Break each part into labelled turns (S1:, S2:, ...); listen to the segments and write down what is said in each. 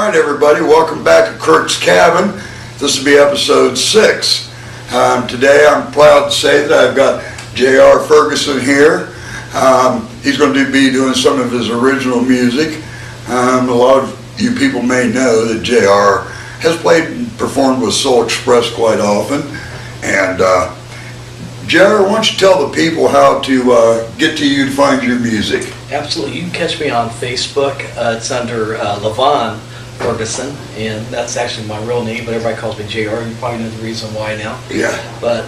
S1: right, everybody, welcome back to Crook's Cabin. This will be episode 6. Today I'm proud to say that I've got J.R. Ferguson here. He's going to be doing some of his original music. A lot of you people may know that J.R. has played and performed with Soul Express quite often. And J.R., why don't you tell the people how to get to you to find your music?
S2: Absolutely. You can catch me on Facebook. It's under LaVon Ferguson, and that's actually my real name, but everybody calls me JR. You probably know the reason why now.
S1: Yeah.
S2: But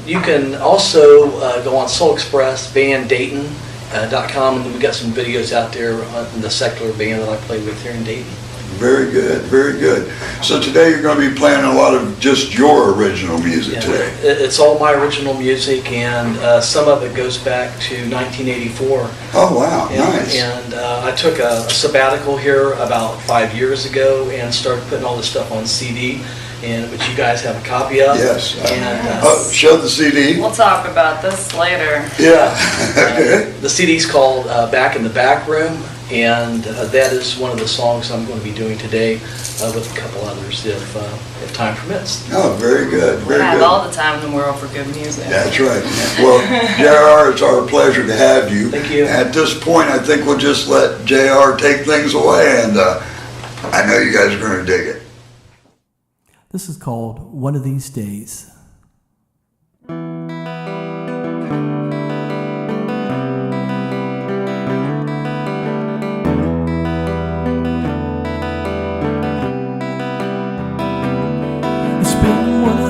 S2: you can also go on Soul Express, banddayton.com, and we've got some videos out there in the secular band that I play with here in Dayton.
S1: Very good, very good. So today you're going to be playing a lot of just your original music today.
S2: It's all my original music, and some of it goes back to 1984.
S1: Oh, wow, nice.
S2: And I took a sabbatical here about 5 years ago and started putting all this stuff on CD, which you guys have a copy of.
S1: Yes.
S2: And,
S1: show the CD.
S3: We'll talk about this later.
S1: Yeah. Okay.
S2: The CD's called Back in the Back Room. And that is one of the songs I'm going to be doing today with a couple others if time permits.
S1: Oh, very good, very
S3: We have
S1: good.
S3: all the time in the world for good music.
S1: That's right. Well, JR, it's our pleasure to have you.
S2: Thank you.
S1: At this point, I think we'll just let JR take things away, and I know you guys are going to dig it.
S4: This is called One of These Days.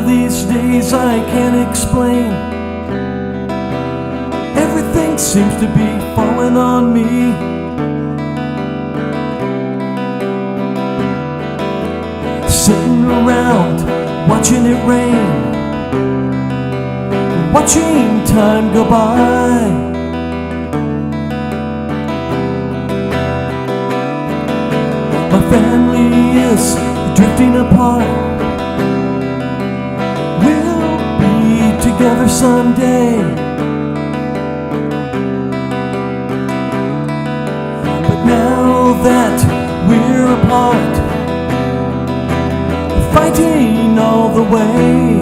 S4: These days I can't explain. Everything seems to be falling on me. Sitting around watching it rain, watching time go by. My family is drifting apart. Together someday, but now that we're apart, fighting all the way.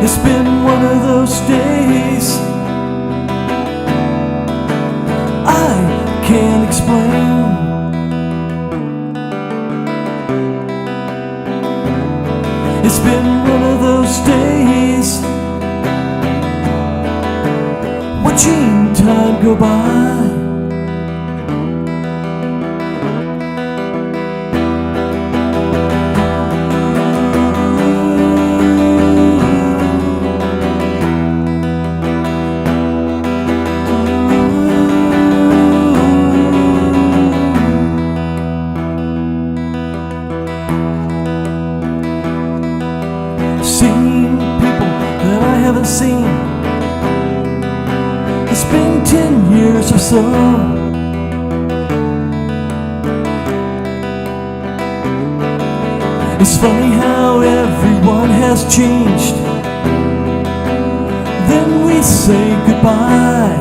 S4: It's been one of those days I can't explain. It's been one of those days, watching time go by. Seen people that I haven't seen. It's been 10 years or so. It's funny how everyone has changed. Then we say goodbye.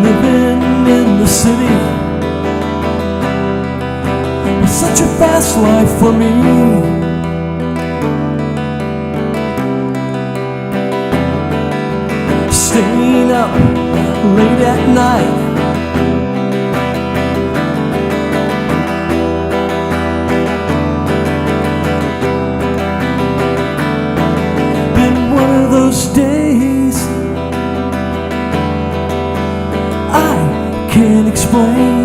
S4: Living in the city, such a fast life for me. Staying up late at night, been one of those days I can't explain.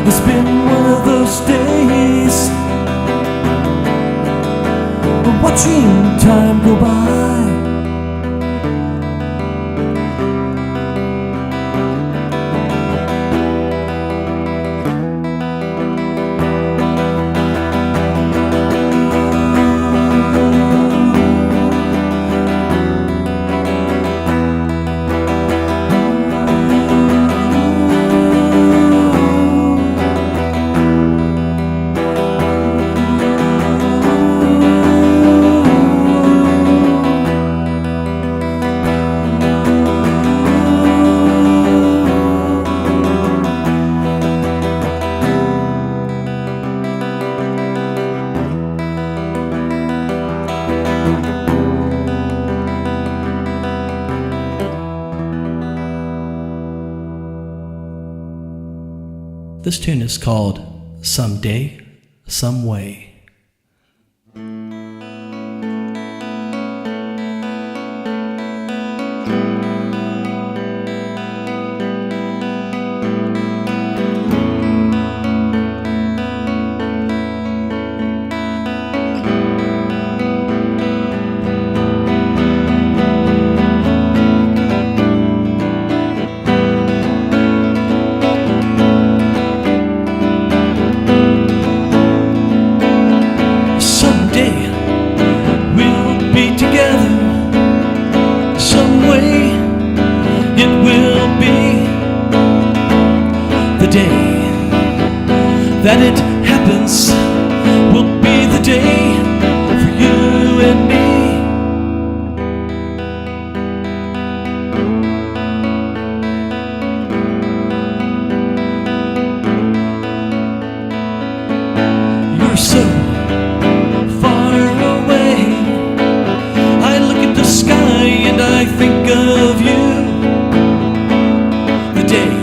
S4: It's been one of those days, watching time go by. This tune is called Someday, Some Way. That it happens will be the day for you and me. You're so far away. I look at the sky and I think of you. The day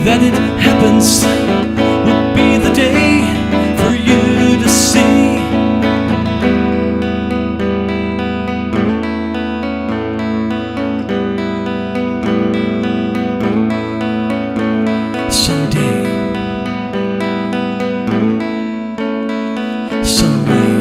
S4: that it happens will be the day for you to see. Someday, some way.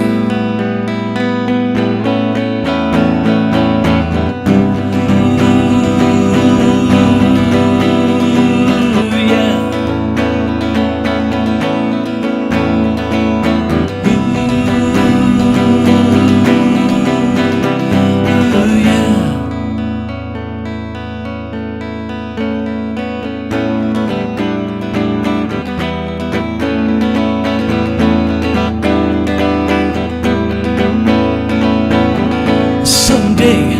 S4: Someday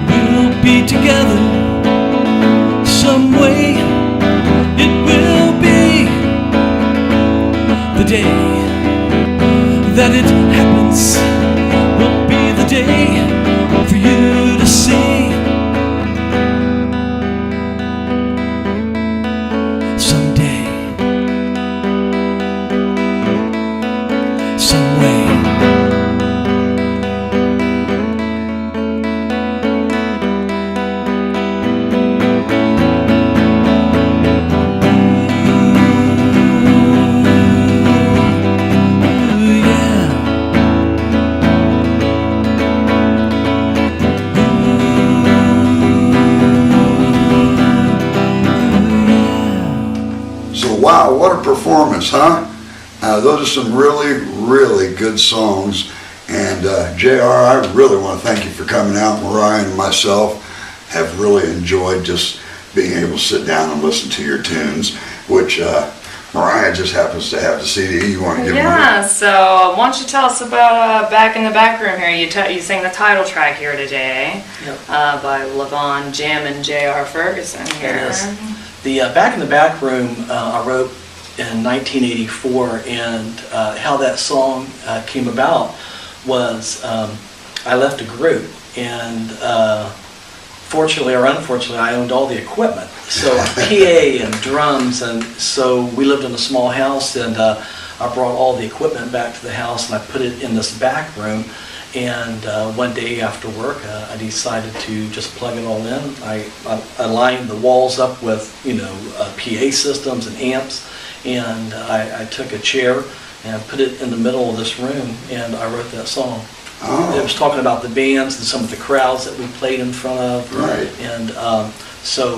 S4: we'll be together. Some way it will be the day that it happens. Will be the day for you to see. Someday, some way.
S1: Wow, what a performance, huh? Those are some really, really good songs. And JR, I really want to thank you for coming out. Mariah and myself have really enjoyed just being able to sit down and listen to your tunes, which Mariah just happens to have the CD. You want to give them
S3: Yeah, so why don't you tell us about Back in the Back Room here? You sang the title track here today.
S2: Yep.
S3: By LaVon, Jammin, J.R. Ferguson here.
S2: It is. The Back in the Back Room I wrote in 1984, and how that song came about was I left a group, and fortunately or unfortunately I owned all the equipment, so PA and drums, and so we lived in a small house, and I brought all the equipment back to the house and I put it in this back room. And one day after work, I decided to just plug it all in. I lined the walls up with, PA systems and amps, and I took a chair and put it in the middle of this room, and I wrote that song.
S1: Oh.
S2: It was talking about the bands and some of the crowds that we played in front of.
S1: Right.
S2: And so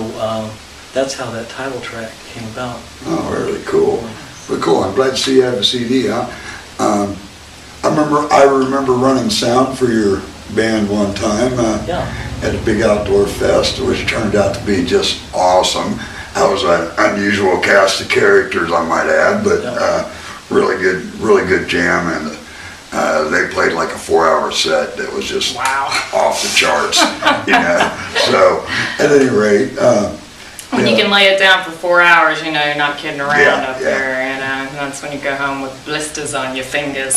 S2: that's how that title track came about.
S1: Oh, really cool. Well, cool. I'm glad to see you have a CD, huh? I remember running sound for your band one time at a big outdoor fest, which turned out to be just awesome. That was an unusual cast of characters, I might add, but really good jam, and they played like a 4-hour set that was just off the charts, So at any rate,
S3: When you can lay it down for 4 hours, you're not kidding around up
S1: yeah.
S3: there, and that's when you go home with blisters on your fingers.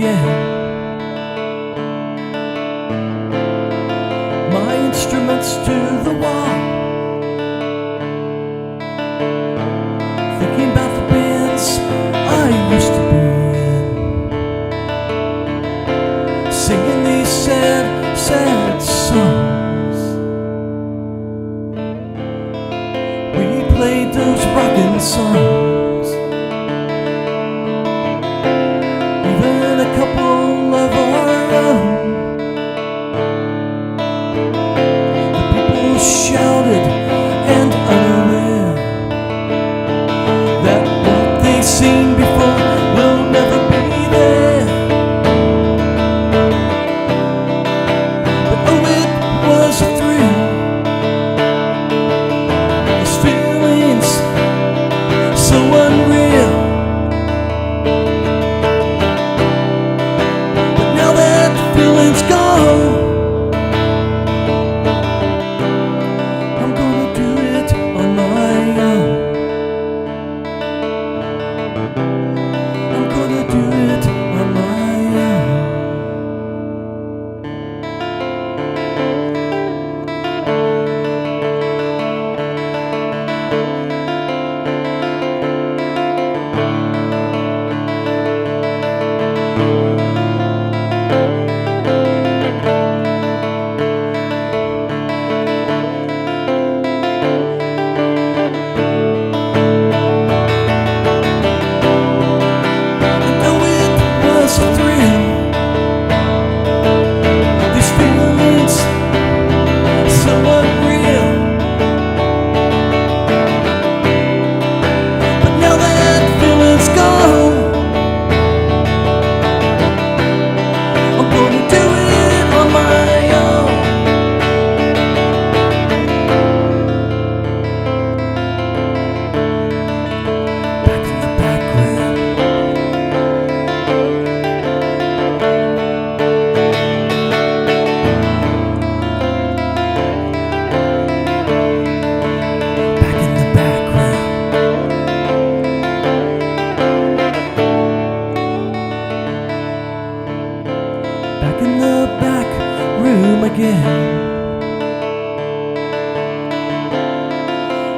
S4: again. My instruments to the wall, thinking about the bands I used to be in, singing these sad, sad songs. We played those rockin' songs, even a couple of our own. Shouted and unaware that what they've seen before will never be there. But oh, it was a thrill, these feelings so unreal. But now that feeling's gone,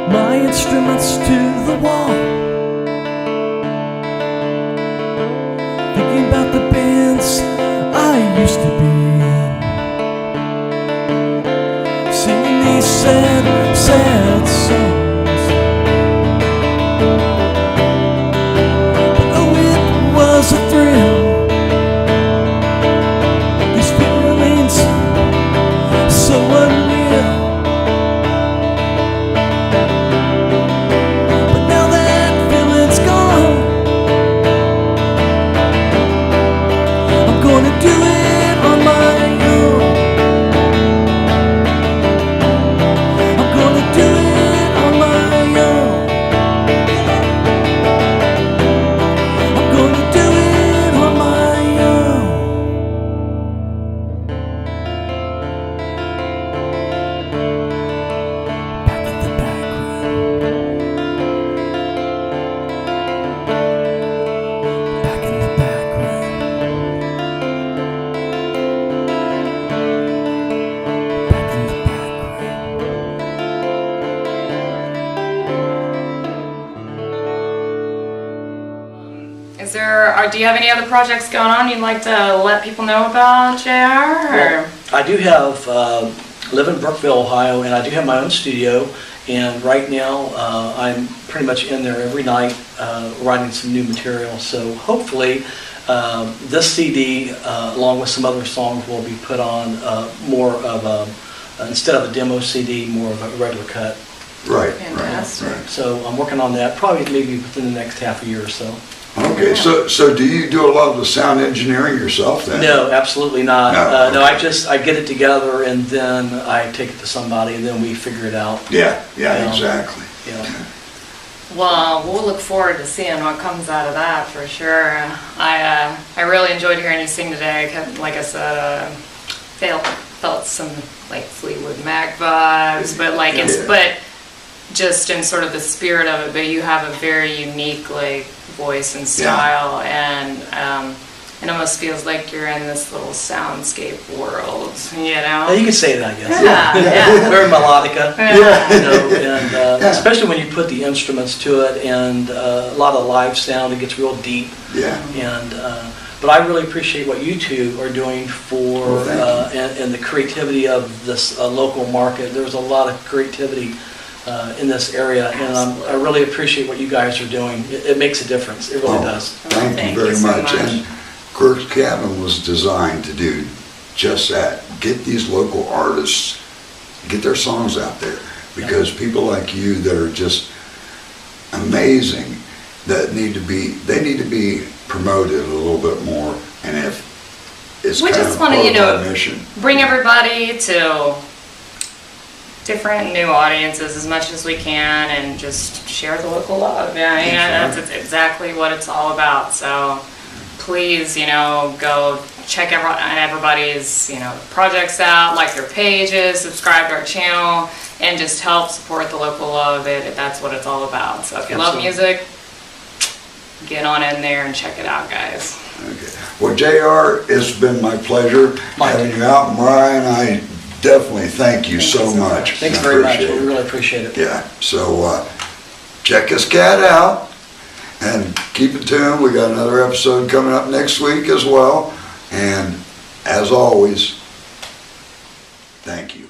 S4: my instruments to the wall, thinking about the bands I used to be in, singing these sad, sad songs. But oh, it was a thrill, these feelings so unreal. Gonna do it on my own. I'm gonna do it on my own. I'm gonna do it on my own. Back in the back room. Back in the back room.
S3: Do you have any other projects going on you'd like to let people know about, JR?
S2: Well, I do have, live in Brookville, Ohio, and I do have my own studio, and right now I'm pretty much in there every night writing some new material, so hopefully this CD, along with some other songs, will be put on more of a, instead of a demo CD, more of a regular cut.
S1: Right,
S3: Fantastic.
S1: right.
S2: So I'm working on that, probably maybe within the next half a year or so.
S1: Okay, so do you do a lot of the sound engineering yourself then?
S2: No, absolutely not.
S1: No,
S2: No, I get it together and then I take it to somebody and then we figure it out.
S1: Yeah,
S2: Yeah.
S1: exactly.
S2: Yeah.
S3: Well, we'll look forward to seeing what comes out of that for sure. I really enjoyed hearing you sing today. Like I said, felt some like Fleetwood Mac vibes, but like but just in sort of the spirit of it. But you have a very unique like voice and style, and it almost feels like you're in this little soundscape world, you
S2: Yeah,
S3: know?
S2: you could say that, I guess.
S3: Yeah.
S2: Very melodica.
S3: Yeah.
S2: You know, and especially when you put the instruments to it and a lot of live sound, it gets real deep.
S1: Yeah.
S2: And but I really appreciate what you two are doing for
S1: Well, thank you.
S2: and the creativity of this local market. There's a lot of creativity in this area, and I really appreciate what you guys are doing. It makes a difference. It really
S1: Oh,
S2: does.
S1: Thank you very
S3: so
S1: much. And Crook's Cabin was designed to do just that. Get these local artists, get their songs out there. Because people like you that are just amazing, that need to be promoted a little bit more. And if it's
S3: We
S1: kind
S3: just
S1: of
S3: wanna,
S1: part
S3: you
S1: of
S3: know,
S1: our mission.
S3: bring everybody to different new audiences as much as we can and just share the local love. Yeah, that's exactly what it's all about. So please, you know, go check everybody's, you know, projects out, like their pages, subscribe to our channel, and just help support the local love. That's what it's all about. So if you love music, get on in there and check it out, guys.
S1: Okay. Well, JR, it's been my pleasure having you out. Mariah and I definitely thank you so much.
S2: Thanks
S1: I
S2: very much.
S1: appreciate
S2: We
S1: it.
S2: really appreciate it.
S1: Yeah, so check this cat out and keep it tuned. We got another episode coming up next week as well. And as always, thank you.